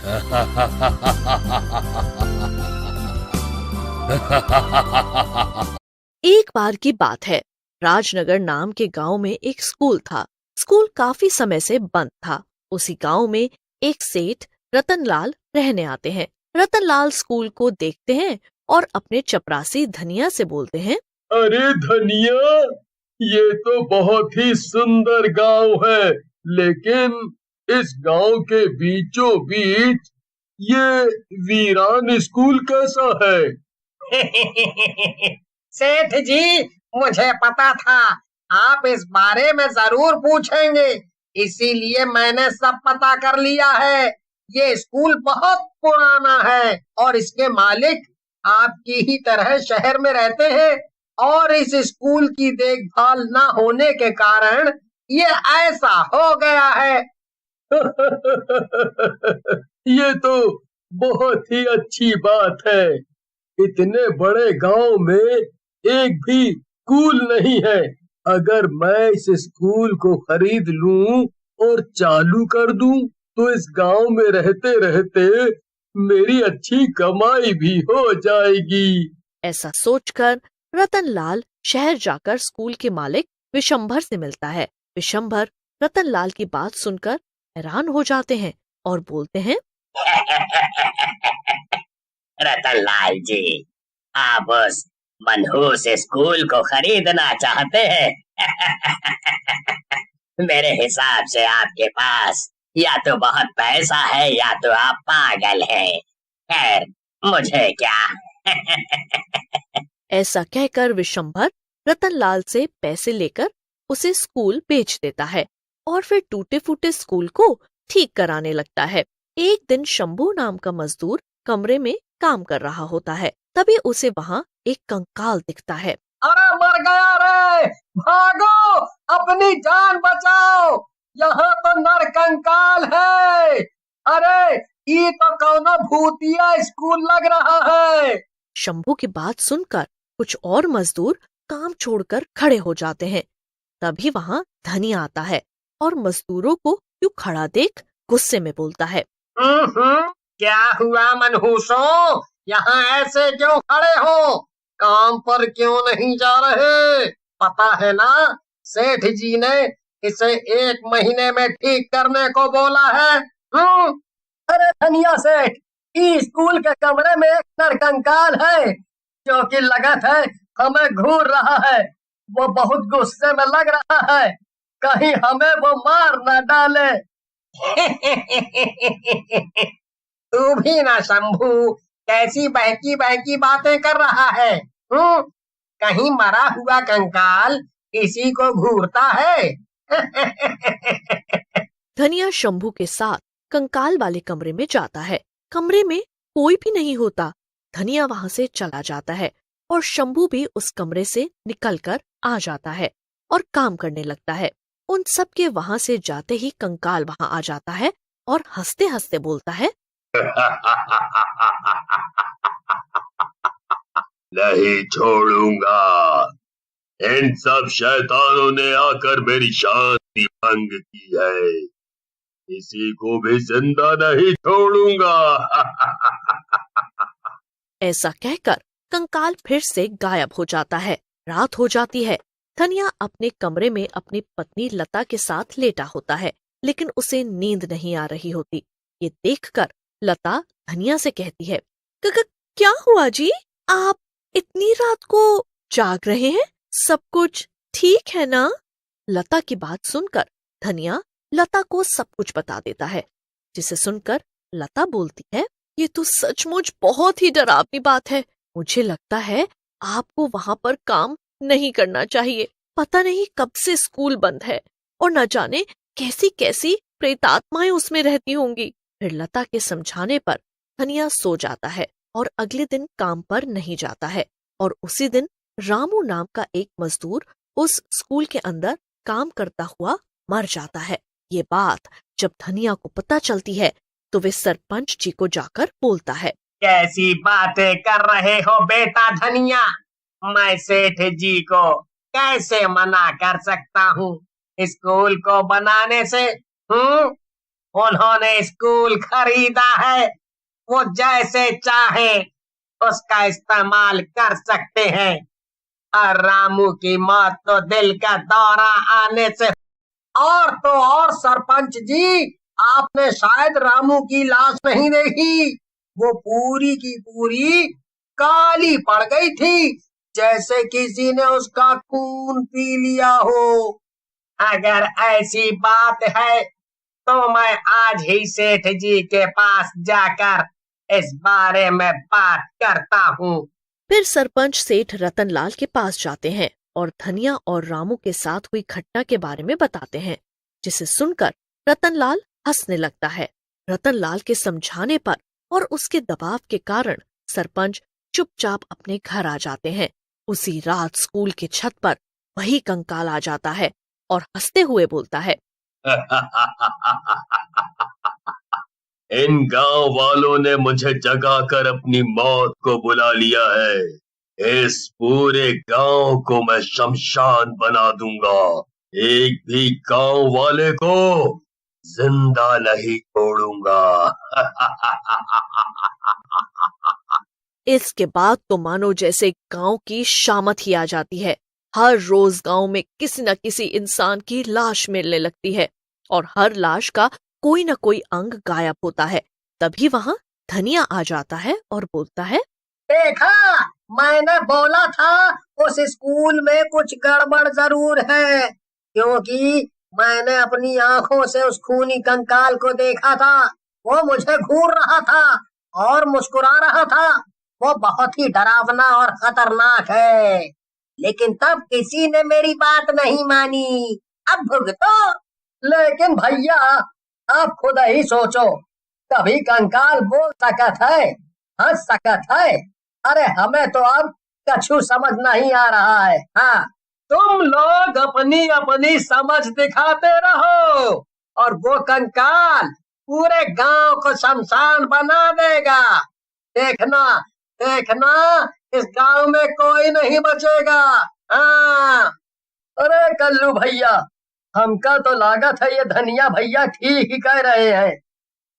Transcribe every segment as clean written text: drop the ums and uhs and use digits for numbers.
एक बार की बात है, राजनगर नाम के गांव में एक स्कूल था। स्कूल काफी समय से बंद था। उसी गांव में एक सेठ रतनलाल रहने आते हैं। रतनलाल स्कूल को देखते हैं और अपने चपरासी धनिया से बोलते हैं, अरे धनिया, ये तो बहुत ही सुंदर गांव है, लेकिन इस गांव के बीचों बीच ये वीरान स्कूल कैसा है? सेठ जी, मुझे पता था आप इस बारे में जरूर पूछेंगे, इसीलिए मैंने सब पता कर लिया है। ये स्कूल बहुत पुराना है और इसके मालिक आपकी ही तरह शहर में रहते हैं और इस स्कूल की देखभाल न होने के कारण ये ऐसा हो गया है। ये तो बहुत ही अच्छी बात है। इतने बड़े गांव में एक भी स्कूल नहीं है। अगर मैं इस स्कूल को खरीद लूं और चालू कर दूं, तो इस गांव में रहते रहते मेरी अच्छी कमाई भी हो जाएगी। ऐसा सोचकर रतनलाल शहर जाकर स्कूल के मालिक विशंभर से मिलता है। विशंभर रतनलाल की बात सुनकर हैरान हो जाते हैं और बोलते हैं, रतनलाल जी, आप उस मनहूस स्कूल को खरीदना चाहते हैं? मेरे हिसाब से आपके पास या तो बहुत पैसा है या तो आप पागल हैं। खैर, मुझे क्या। ऐसा कहकर विशंभर रतनलाल से पैसे लेकर उसे स्कूल बेच देता है और फिर टूटे फूटे स्कूल को ठीक कराने लगता है। एक दिन शंभू नाम का मजदूर कमरे में काम कर रहा होता है। तभी उसे वहाँ एक कंकाल दिखता है। अरे मर गया रे, भागो, अपनी जान बचाओ, यहाँ तो नरकंकाल है। अरे ये तो कौनो भूतिया स्कूल लग रहा है। शंभू की बात सुनकर कुछ और मजदूर काम छोड़कर खड़े हो जाते हैं। तभी वहाँ धनिया आता है और मजदूरों को यूं खड़ा देख गुस्से में बोलता है, क्या हुआ मनहूसों, यहाँ ऐसे क्यों खड़े हो? काम पर क्यों नहीं जा रहे? पता है ना, सेठ जी ने इसे 1 महीने में ठीक करने को बोला है। अरे धनिया सेठ, इस स्कूल के कमरे में एक नरकंकाल है जो कि लगत है हमें घूर रहा है। वो बहुत गुस्से में लग रहा है, कहीं हमें वो मार न डाले। तू भी ना शंभू, कैसी बहकी बहकी बातें कर रहा है? कहीं मरा हुआ कंकाल किसी को घूरता है? धनिया शंभू के साथ कंकाल वाले कमरे में जाता है। कमरे में कोई भी नहीं होता। धनिया वहाँ से चला जाता है और शंभू भी उस कमरे से निकलकर आ जाता है और काम करने लगता है। उन सब के वहाँ से जाते ही कंकाल वहाँ आ जाता है और हंसते हंसते बोलता है, नहीं छोड़ूंगा। इन सब शैतानों ने आकर मेरी शांति भंग की है। किसी को भी जिंदा नहीं छोड़ूंगा। ऐसा कहकर कंकाल फिर से गायब हो जाता है। रात हो जाती है। धनिया अपने कमरे में अपनी पत्नी लता के साथ लेटा होता है, लेकिन उसे नींद नहीं आ रही होती। ये देखकर लता धनिया से कहती है, क्या हुआ जी? आप इतनी रात को जाग रहे हैं? सब कुछ ठीक है ना? लता की बात सुनकर धनिया लता को सब कुछ बता देता है, जिसे सुनकर लता बोलती है, ये तो सचमुच बहुत ही डरावनी बात है। मुझे लगता है आपको वहाँ पर काम नहीं करना चाहिए। पता नहीं कब से स्कूल बंद है और न जाने कैसी कैसी प्रेतात्माएं उसमें रहती होंगी। फिर लता के समझाने पर धनिया सो जाता है और अगले दिन काम पर नहीं जाता है। और उसी दिन रामू नाम का एक मजदूर उस स्कूल के अंदर काम करता हुआ मर जाता है। ये बात जब धनिया को पता चलती है तो वे सरपंच जी को जाकर बोलता है, कैसी बातें कर रहे हो बेटा धनिया? मैं सेठ जी को कैसे मना कर सकता हूँ स्कूल को बनाने से? उन्होंने स्कूल खरीदा है, वो जैसे चाहे उसका इस्तेमाल कर सकते हैं। और रामू की मौत तो दिल का दौरा आने से। और तो और सरपंच जी, आपने शायद रामू की लाश नहीं देखी। वो पूरी की पूरी काली पड़ गई थी, जैसे किसी ने उसका खून पी लिया हो। अगर ऐसी बात है तो मैं आज ही सेठ जी के पास जाकर इस बारे में बात करता हूँ। फिर सरपंच सेठ रतनलाल के पास जाते हैं और धनिया और रामू के साथ हुई घटना के बारे में बताते हैं, जिसे सुनकर रतनलाल हंसने लगता है। रतनलाल के समझाने पर और उसके दबाव के कारण सरपंच चुपचाप अपने घर आ जाते हैं। उसी रात स्कूल के छत पर वही कंकाल आ जाता है और हंसते हुए बोलता है, इन गांव वालों ने मुझे जगाकर अपनी मौत को बुला लिया है। इस पूरे गांव को मैं शमशान बना दूंगा। एक भी गांव वाले को जिंदा नहीं छोड़ूंगा। इसके बाद तो मानो जैसे गांव की शामत ही आ जाती है। हर रोज गांव में किसी न किसी इंसान की लाश मिलने लगती है और हर लाश का कोई न कोई अंग गायब होता है। तभी वहां धनिया आ जाता है और बोलता है, देखा, मैंने बोला था उस स्कूल में कुछ गड़बड़ जरूर है, क्योंकि मैंने अपनी आंखों से उस खूनी कंकाल को देखा था। वो मुझे घूर रहा था और मुस्कुरा रहा था। वो बहुत ही डरावना और खतरनाक है, लेकिन तब किसी ने मेरी बात नहीं मानी। अब भुगतो। लेकिन भैया, आप खुद ही सोचो, कभी कंकाल बोल सकत है, हंस सकत है? अरे हमें तो अब कछु समझ नहीं आ रहा है। हाँ, तुम लोग अपनी अपनी समझ दिखाते रहो और वो कंकाल पूरे गांव को शमशान बना देगा। देखना, देखना, इस गांव में कोई नहीं बचेगा। हाँ। अरे कल्लू भैया, हमका तो लागत है ये धनिया भैया ठीक ही कह रहे हैं।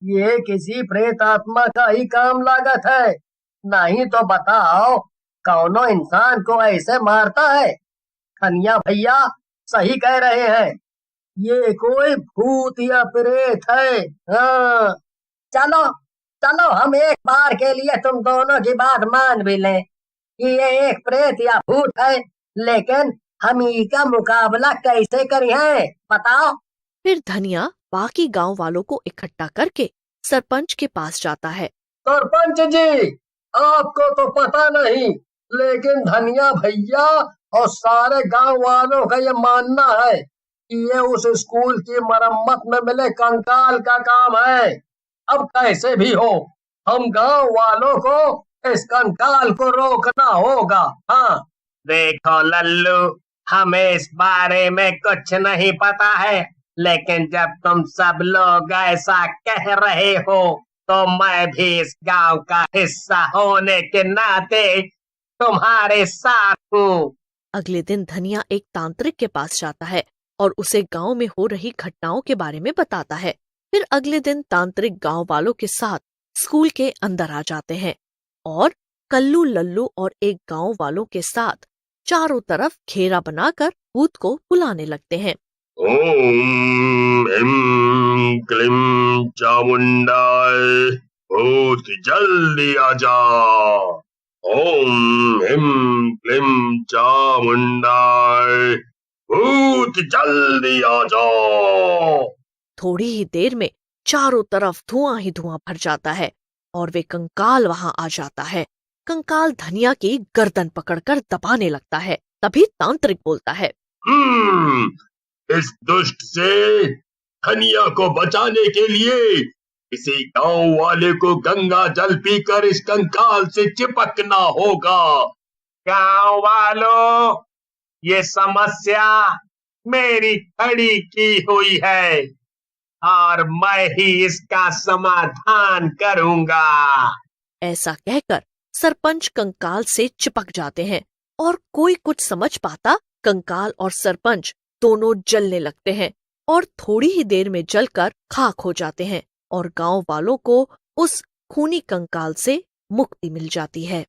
ये किसी प्रेत आत्मा का ही काम लागत है। नहीं तो बताओ, कौनो इंसान को ऐसे मारता है? धनिया भैया सही कह रहे हैं, ये कोई भूत या प्रेत है। हाँ, चलो चलो, हम एक बार के लिए तुम दोनों की बात मान भी लें कि ये एक प्रेत या भूत है, लेकिन हम इसका मुकाबला कैसे करें, बताओ। फिर धनिया बाकी गांव वालों को इकट्ठा करके सरपंच के पास जाता है। सरपंच जी, आपको तो पता नहीं, लेकिन धनिया भैया और सारे गांव वालों का ये मानना है कि ये उस स्कूल की मरम्मत में मिले कंकाल का काम है। अब कैसे भी हो, हम गांव वालों को इस कंकाल को रोकना होगा। हाँ। देखो लल्लू, हमें इस बारे में कुछ नहीं पता है, लेकिन जब तुम सब लोग ऐसा कह रहे हो तो मैं भी इस गांव का हिस्सा होने के नाते तुम्हारे साथ हूँ। अगले दिन धनिया एक तांत्रिक के पास जाता है और उसे गांव में हो रही घटनाओं के बारे में बताता है। फिर अगले दिन तांत्रिक गांव वालों के साथ स्कूल के अंदर आ जाते हैं और कल्लू, लल्लू और एक गांव वालों के साथ चारों तरफ घेरा बनाकर भूत को बुलाने लगते हैं। ओम ह्रीं क्लीं चामुंडाय, भूत जल्दी आजा। ओम ह्रीं क्लीं चामुंडाय, भूत जल्दी आजा। थोड़ी ही देर में चारों तरफ धुआं ही धुआं भर जाता है और वे कंकाल वहां आ जाता है। कंकाल धनिया की गर्दन पकड़कर दबाने लगता है। तभी तांत्रिक बोलता है, इस दुष्ट से धनिया को बचाने के लिए किसी गांव वाले को गंगा जल पीकर इस कंकाल से चिपकना होगा। गांव वालों, ये समस्या मेरी खड़ी की हुई है और मैं ही इसका समाधान करूंगा। ऐसा कहकर सरपंच कंकाल से चिपक जाते हैं और कोई कुछ समझ पाता, कंकाल और सरपंच दोनों जलने लगते हैं और थोड़ी ही देर में जलकर खाक हो जाते हैं और गांव वालों को उस खूनी कंकाल से मुक्ति मिल जाती है।